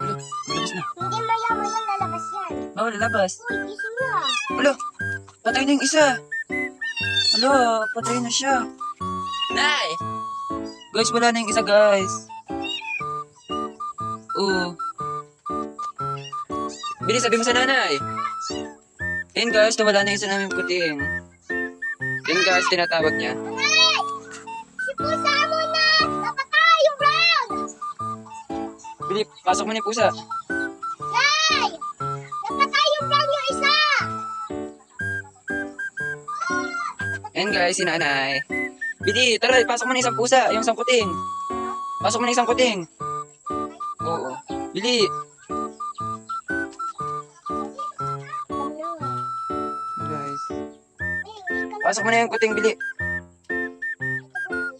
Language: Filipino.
Ulo, malabas na. Hindi maya-maya lalabas yan. Bawal lalabas. Uy, gising na. Ulo, patay na yung isa. Ulo, patay na siya. Nay! Guys, wala na yung isa, guys. Oo. Bilis, sabi mo sa nanay. Yan guys, nawala na yung isa namin puting. Yan guys, tinatawag niya. Nay! Si pusa mo na! Napatay yung brown! Bili, pasok mo na yung pusa. Nay! Napatay yung brown yung isa! Yan guys, si nanay. Bili, tara, pasok mo na isang pusa, yung isang kuting. Pasok mo na isang kuting. Oo. Bili. Guys. Pasok mo na yung kuting, Bili.